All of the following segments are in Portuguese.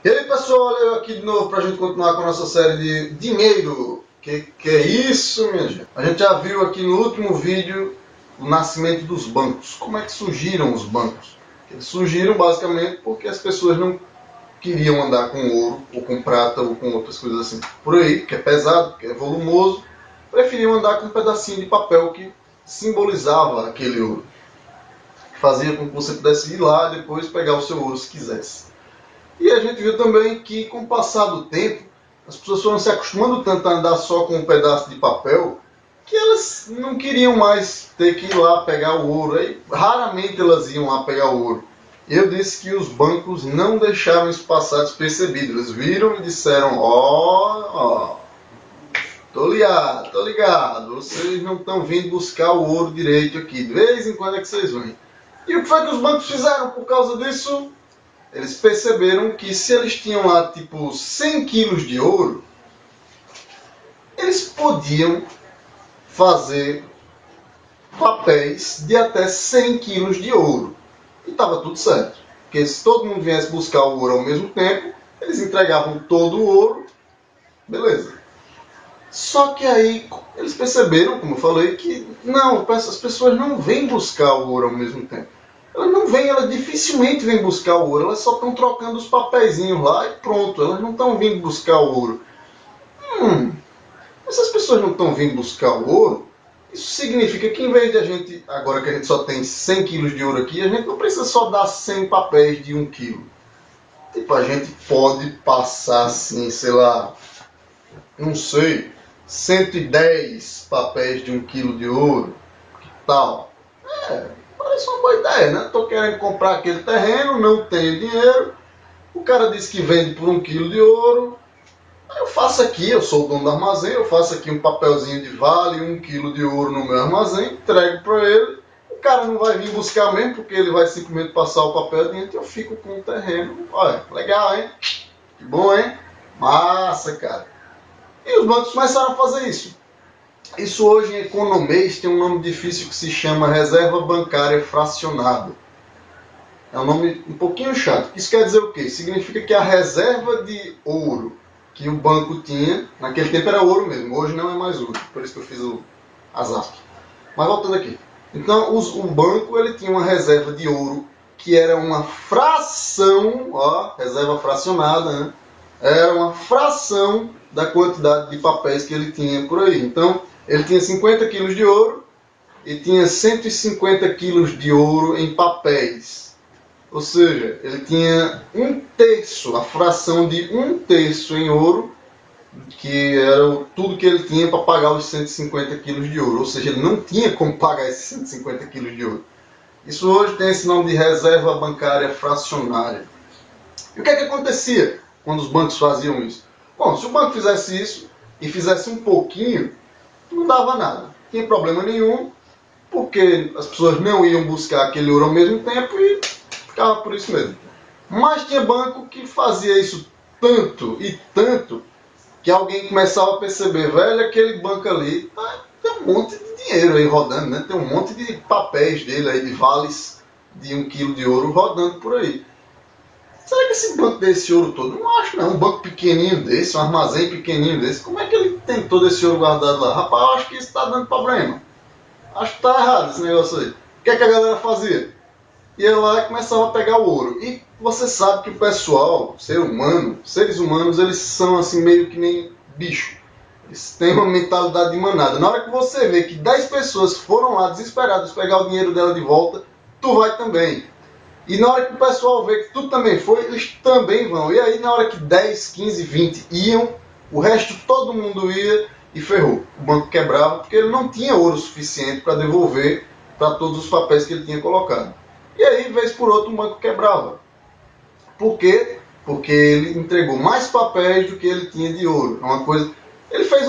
E aí pessoal, olha eu aqui de novo pra gente continuar com a nossa série de dinheiro. Que é isso, minha gente? A gente já viu aqui no último vídeo o nascimento dos bancos. Como é que surgiram os bancos? Eles surgiram basicamente porque as pessoas não queriam andar com ouro, ou com prata, ou com outras coisas assim por aí, que é pesado, que é volumoso. Preferiam andar com um pedacinho de papel que simbolizava aquele ouro. Fazia com que você pudesse ir lá e depois pegar o seu ouro se quisesse. E a gente viu também que, com o passar do tempo, as pessoas foram se acostumando tanto a andar só com um pedaço de papel, que elas não queriam mais ter que ir lá pegar o ouro. Aí, raramente elas iam lá pegar o ouro. Eu disse que os bancos não deixaram isso passar despercebido. Eles viram e disseram, tô ligado, vocês não estão vindo buscar o ouro direito aqui. De vez em quando é que vocês vêm. E o que foi que os bancos fizeram por causa disso? Eles perceberam que se eles tinham lá tipo 100 quilos de ouro, eles podiam fazer papéis de até 100 quilos de ouro. E estava tudo certo. Porque se todo mundo viesse buscar o ouro ao mesmo tempo, eles entregavam todo o ouro, beleza. Só que aí eles perceberam, como eu falei, que não, as pessoas não vêm buscar o ouro ao mesmo tempo. Elas dificilmente vêm buscar o ouro, elas só estão trocando os papeizinhos lá e pronto, elas não estão vindo buscar o ouro. Mas se as pessoas não estão vindo buscar o ouro, isso significa que em vez de a gente, agora que a gente só tem 100 quilos de ouro aqui, a gente não precisa só dar 100 papéis de 1 quilo. Tipo, a gente pode passar assim, sei lá, não sei, 110 papéis de 1 quilo de ouro, que tal? Parece uma boa ideia, né? Estou querendo comprar aquele terreno, não tenho dinheiro. O cara disse que vende por 1 quilo de ouro. Aí eu faço aqui, eu sou o dono do armazém, eu faço aqui um papelzinho de vale, 1 quilo de ouro no meu armazém, entrego para ele. O cara não vai vir buscar mesmo, porque ele vai simplesmente passar o papel adiante e eu fico com o terreno. Olha, legal, hein? Que bom, hein? Massa, cara. E os bancos começaram a fazer isso. Isso hoje em economês tem um nome difícil que se chama reserva bancária fracionada. É um nome um pouquinho chato. Isso quer dizer o quê? Significa que a reserva de ouro que o banco tinha, naquele tempo era ouro mesmo, hoje não é mais ouro. Por isso que eu fiz as aspas. Mas voltando aqui. Então o banco ele tinha uma reserva de ouro que era uma fração, reserva fracionada, né? Era uma fração da quantidade de papéis que ele tinha por aí. Então, ele tinha 50 quilos de ouro e tinha 150 quilos de ouro em papéis. Ou seja, ele tinha 1/3, a fração de 1/3 em ouro, que era tudo que ele tinha para pagar os 150 quilos de ouro. Ou seja, ele não tinha como pagar esses 150 quilos de ouro. Isso hoje tem esse nome de reserva bancária fracionária. E o que é que acontecia quando os bancos faziam isso? Bom, se o banco fizesse isso e fizesse um pouquinho, não dava nada. Não tinha problema nenhum, porque as pessoas não iam buscar aquele ouro ao mesmo tempo e ficava por isso mesmo. Mas tinha banco que fazia isso tanto e tanto que alguém começava a perceber, velho, aquele banco ali tem um monte de dinheiro aí rodando, né? Tem um monte de papéis dele aí, de vales de 1 quilo de ouro rodando por aí. Será que esse banco tem esse ouro todo? Não acho não. Um banco pequenininho desse, um armazém pequenininho desse, como é que ele tem todo esse ouro guardado lá? Rapaz, eu acho que isso está dando problema. Acho que está errado esse negócio aí. O que é que a galera fazia? Ia lá e começava a pegar o ouro. E você sabe que o pessoal, seres humanos, eles são assim meio que nem bicho. Eles têm uma mentalidade de manada. Na hora que você vê que 10 pessoas foram lá desesperadas pegar o dinheiro dela de volta, tu vai também. E na hora que o pessoal vê que tu também foi, eles também vão. E aí na hora que 10, 15, 20 iam, o resto todo mundo ia e ferrou. O banco quebrava porque ele não tinha ouro suficiente para devolver para todos os papéis que ele tinha colocado. E aí, vez por outra, o banco quebrava. Por quê? Porque ele entregou mais papéis do que ele tinha de ouro. É uma coisa... Ele fez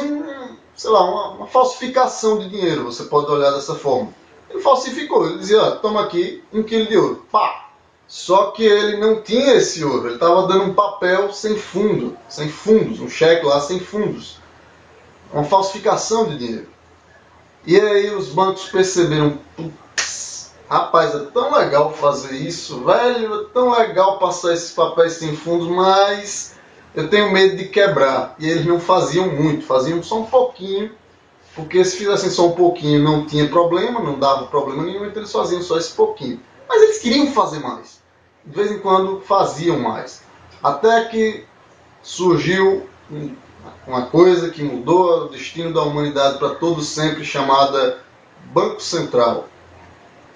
uma falsificação de dinheiro, você pode olhar dessa forma. Ele falsificou, ele dizia, toma aqui 1 quilo de ouro. Pá! Só que ele não tinha esse ouro, ele estava dando um papel sem fundos, um cheque lá sem fundos. Uma falsificação de dinheiro. E aí os bancos perceberam, putz, rapaz, é tão legal fazer isso, velho, é tão legal passar esses papéis sem fundos, mas eu tenho medo de quebrar. E eles não faziam muito, faziam só um pouquinho, porque se fizessem só um pouquinho não tinha problema, não dava problema nenhum, então eles faziam só esse pouquinho. Mas eles queriam fazer mais. De vez em quando faziam mais. Até que surgiu uma coisa que mudou o destino da humanidade para todo sempre, chamada Banco Central.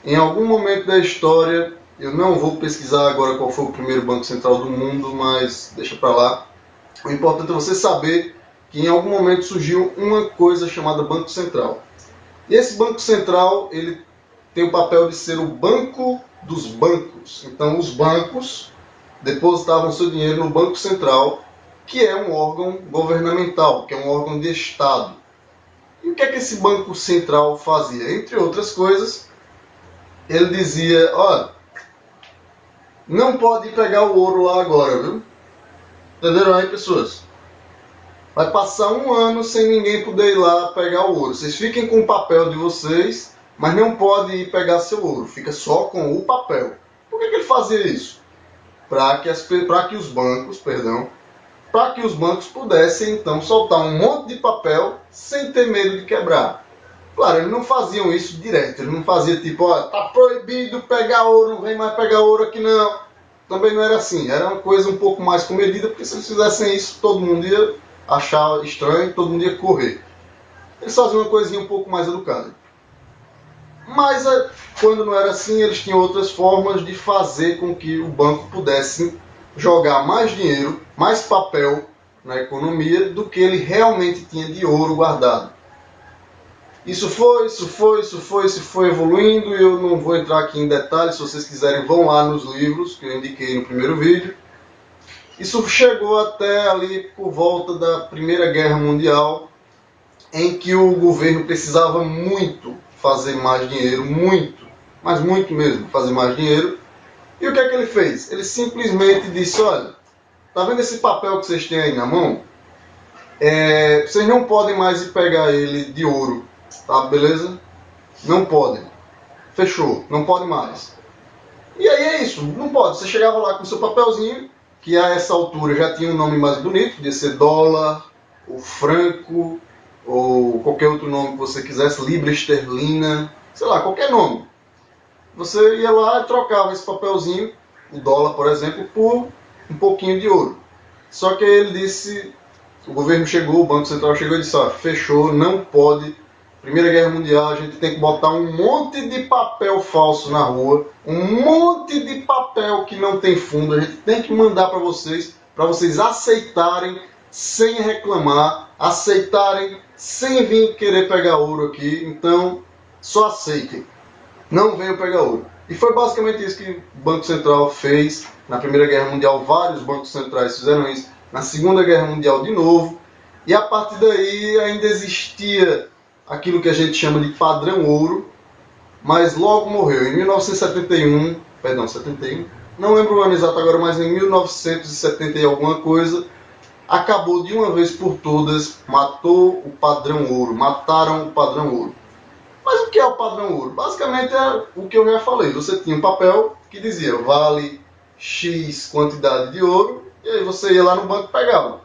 Em algum momento da história, eu não vou pesquisar agora qual foi o primeiro Banco Central do mundo, mas deixa para lá. O importante é você saber que em algum momento surgiu uma coisa chamada Banco Central. E esse Banco Central, ele tem o papel de ser o banco dos bancos. Então os bancos depositavam seu dinheiro no Banco Central, que é um órgão governamental, que é um órgão de Estado. E o que é que esse Banco Central fazia? Entre outras coisas, ele dizia, olha, não pode ir pegar o ouro lá agora, viu? Entenderam aí, pessoas? Vai passar um ano sem ninguém poder ir lá pegar o ouro. Vocês fiquem com o papel de vocês, mas não pode ir pegar seu ouro. Fica só com o papel. Por que ele fazia isso? Para que os bancos pudessem então soltar um monte de papel sem ter medo de quebrar. Claro, eles não faziam isso direto. Eles não faziam tipo, ó, tá proibido pegar ouro, não vem mais pegar ouro aqui não. Também não era assim. Era uma coisa um pouco mais comedida, porque se eles fizessem isso, todo mundo ia achar estranho, todo mundo ia correr. Eles faziam uma coisinha um pouco mais educada. Mas quando não era assim, eles tinham outras formas de fazer com que o banco pudesse jogar mais dinheiro, mais papel na economia do que ele realmente tinha de ouro guardado. Isso foi evoluindo, e eu não vou entrar aqui em detalhes. Se vocês quiserem, vão lá nos livros que eu indiquei no primeiro vídeo. Isso chegou até ali por volta da Primeira Guerra Mundial, em que o governo precisava muito fazer mais dinheiro, muito, mas muito mesmo, fazer mais dinheiro. E o que é que ele fez? Ele simplesmente disse, olha, tá vendo esse papel que vocês têm aí na mão? Vocês não podem mais ir pegar ele de ouro, tá, beleza? Não podem. Fechou, não pode mais. E aí é isso, não pode. Você chegava lá com o seu papelzinho, que a essa altura já tinha um nome mais bonito, podia ser dólar, ou franco, ou qualquer outro nome que você quisesse, libra esterlina, sei lá, qualquer nome. Você ia lá e trocava esse papelzinho, o dólar, por exemplo, por um pouquinho de ouro. Só que aí ele disse, o governo chegou, o Banco Central chegou e disse, ó, fechou, não pode. Primeira Guerra Mundial, a gente tem que botar um monte de papel falso na rua, um monte de papel que não tem fundo, a gente tem que mandar para vocês aceitarem sem reclamar, aceitarem sem vir querer pegar ouro aqui, então só aceitem, não venham pegar ouro. E foi basicamente isso que o Banco Central fez na Primeira Guerra Mundial. Vários bancos centrais fizeram isso, na Segunda Guerra Mundial de novo, e a partir daí ainda existia aquilo que a gente chama de padrão ouro, mas logo morreu. Em 1971, não lembro o ano exato agora, mas em 1970 e alguma coisa, acabou de uma vez por todas, matou o padrão ouro, mataram o padrão ouro. Mas o que é o padrão ouro? Basicamente é o que eu já falei. Você tinha um papel que dizia vale X quantidade de ouro, e aí você ia lá no banco e pegava.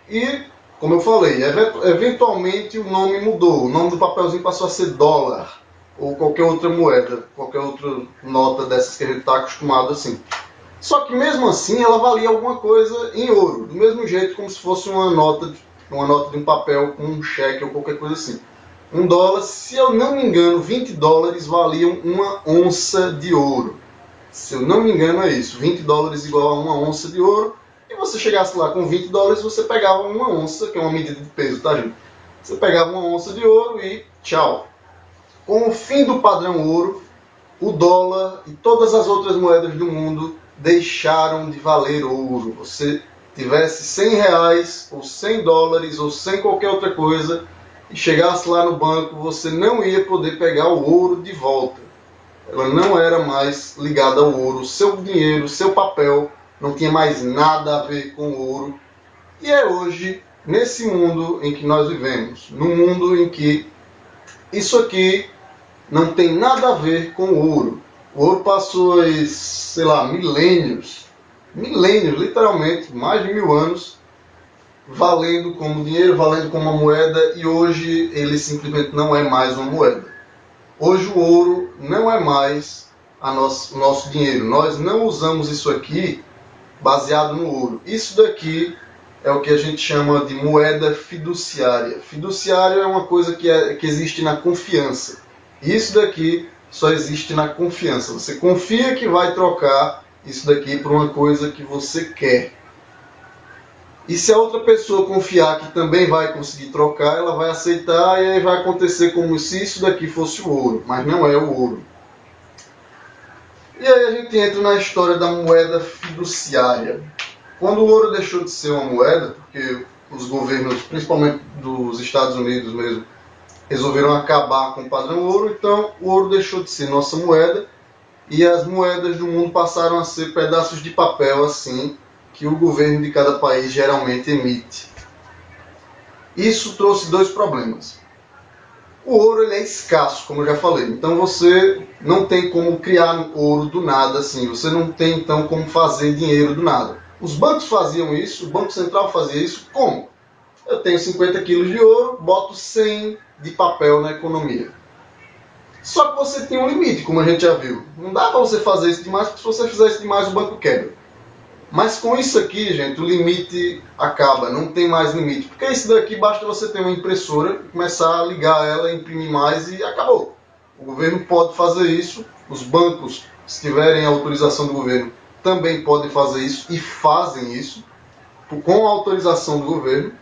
E, como eu falei, eventualmente o nome mudou. O nome do papelzinho passou a ser dólar, ou qualquer outra moeda, qualquer outra nota dessas que a gente está acostumado assim. Só que mesmo assim ela valia alguma coisa em ouro, do mesmo jeito como se fosse uma nota de um papel com um cheque ou qualquer coisa assim. $1, se eu não me engano, 20 dólares valiam uma onça de ouro. Se eu não me engano é isso, 20 dólares igual a uma onça de ouro. E você chegasse lá com 20 dólares, você pegava uma onça, que é uma medida de peso, tá, gente? Você pegava uma onça de ouro e tchau. Com o fim do padrão ouro, o dólar e todas as outras moedas do mundo deixaram de valer ouro. Você tivesse 100 reais, ou 100 dólares, ou 100 qualquer outra coisa, e chegasse lá no banco, você não ia poder pegar o ouro de volta. Ela não era mais ligada ao ouro. Seu dinheiro, seu papel, não tinha mais nada a ver com ouro. E é hoje, nesse mundo em que nós vivemos, num mundo em que isso aqui não tem nada a ver com o ouro. O ouro passou, sei lá, milênios, literalmente, mais de 1000 anos, valendo como dinheiro, valendo como uma moeda, e hoje ele simplesmente não é mais uma moeda. Hoje o ouro não é mais o nosso dinheiro. Nós não usamos isso aqui baseado no ouro. Isso daqui é o que a gente chama de moeda fiduciária. Fiduciário é uma coisa que existe na confiança. E isso daqui só existe na confiança. Você confia que vai trocar isso daqui por uma coisa que você quer. E se a outra pessoa confiar que também vai conseguir trocar, ela vai aceitar, e aí vai acontecer como se isso daqui fosse o ouro, mas não é o ouro. E aí a gente entra na história da moeda fiduciária. Quando o ouro deixou de ser uma moeda, porque os governos, principalmente dos Estados Unidos mesmo, resolveram acabar com o padrão ouro, então o ouro deixou de ser nossa moeda e as moedas do mundo passaram a ser pedaços de papel assim, que o governo de cada país geralmente emite. Isso trouxe dois problemas. O ouro ele é escasso, como eu já falei, então você não tem como criar ouro do nada assim, você não tem então como fazer dinheiro do nada. Os bancos faziam isso, o Banco Central fazia isso como? Eu tenho 50 quilos de ouro, boto 100 de papel na economia. Só que você tem um limite, como a gente já viu. Não dá para você fazer isso demais, porque se você fizer isso demais o banco quebra. Mas com isso aqui, gente, o limite acaba, não tem mais limite. Porque isso daqui basta você ter uma impressora, começar a ligar ela, imprimir mais e acabou. O governo pode fazer isso, os bancos, se tiverem a autorização do governo, também podem fazer isso e fazem isso, com a autorização do governo.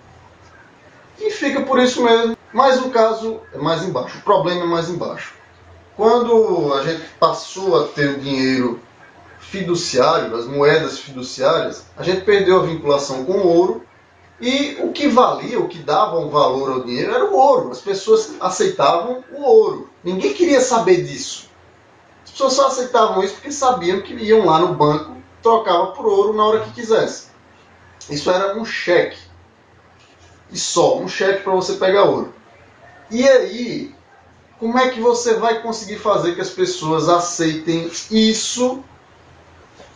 E fica por isso mesmo. Mas o caso é mais embaixo, o problema é mais embaixo. Quando a gente passou a ter o dinheiro fiduciário, as moedas fiduciárias, a gente perdeu a vinculação com o ouro e o que valia, o que dava um valor ao dinheiro era o ouro. As pessoas aceitavam o ouro. Ninguém queria saber disso. As pessoas só aceitavam isso porque sabiam que iam lá no banco, trocavam por ouro na hora que quisesse. Isso era um cheque. E só, um cheque para você pegar ouro. E aí, como é que você vai conseguir fazer que as pessoas aceitem isso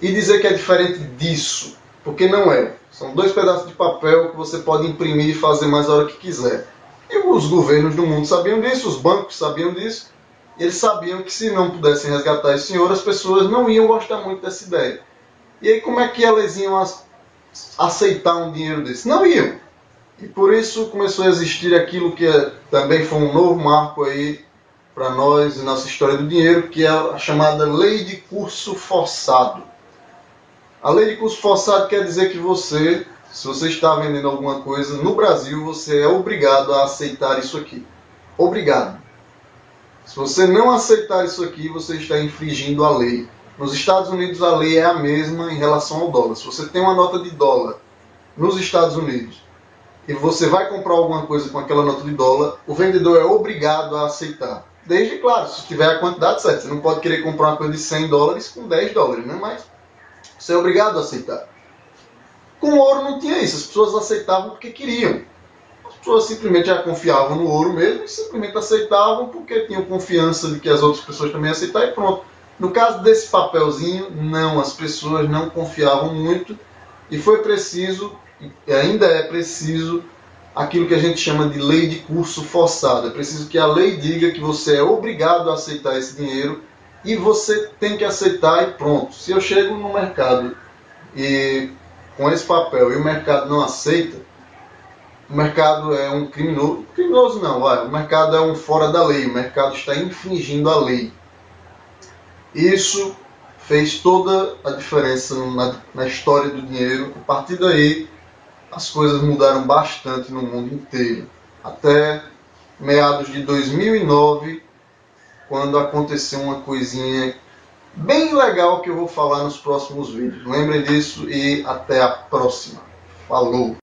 e dizer que é diferente disso? Porque não é. São dois pedaços de papel que você pode imprimir e fazer mais a hora que quiser. E os governos do mundo sabiam disso, os bancos sabiam disso. E eles sabiam que se não pudessem resgatar esse senhor, as pessoas não iam gostar muito dessa ideia. E aí como é que elas iam aceitar um dinheiro desse? Não iam. E por isso começou a existir aquilo que também foi um novo marco aí para nós e nossa história do dinheiro, que é a chamada Lei de Curso Forçado. A Lei de Curso Forçado quer dizer que você, se você está vendendo alguma coisa no Brasil, você é obrigado a aceitar isso aqui. Obrigado. Se você não aceitar isso aqui, você está infringindo a lei. Nos Estados Unidos a lei é a mesma em relação ao dólar. Se você tem uma nota de dólar nos Estados Unidos e você vai comprar alguma coisa com aquela nota de dólar, o vendedor é obrigado a aceitar. Desde, claro, se tiver a quantidade certa. Você não pode querer comprar uma coisa de 100 dólares com 10 dólares, né? Mas você é obrigado a aceitar. Com o ouro não tinha isso. As pessoas aceitavam porque queriam. As pessoas simplesmente já confiavam no ouro mesmo e simplesmente aceitavam porque tinham confiança de que as outras pessoas também aceitavam e pronto. No caso desse papelzinho, não. As pessoas não confiavam muito e foi preciso, e ainda é preciso, aquilo que a gente chama de lei de curso forçado. É preciso que a lei diga que você é obrigado a aceitar esse dinheiro e você tem que aceitar e pronto. Se eu chego no mercado e com esse papel e o mercado não aceita, o mercado é um criminoso. Criminoso não, vai. O mercado é um fora da lei. O mercado está infringindo a lei. Isso fez toda a diferença na história do dinheiro. A partir daí, as coisas mudaram bastante no mundo inteiro. Até meados de 2009, quando aconteceu uma coisinha bem legal que eu vou falar nos próximos vídeos. Lembrem disso e até a próxima. Falou!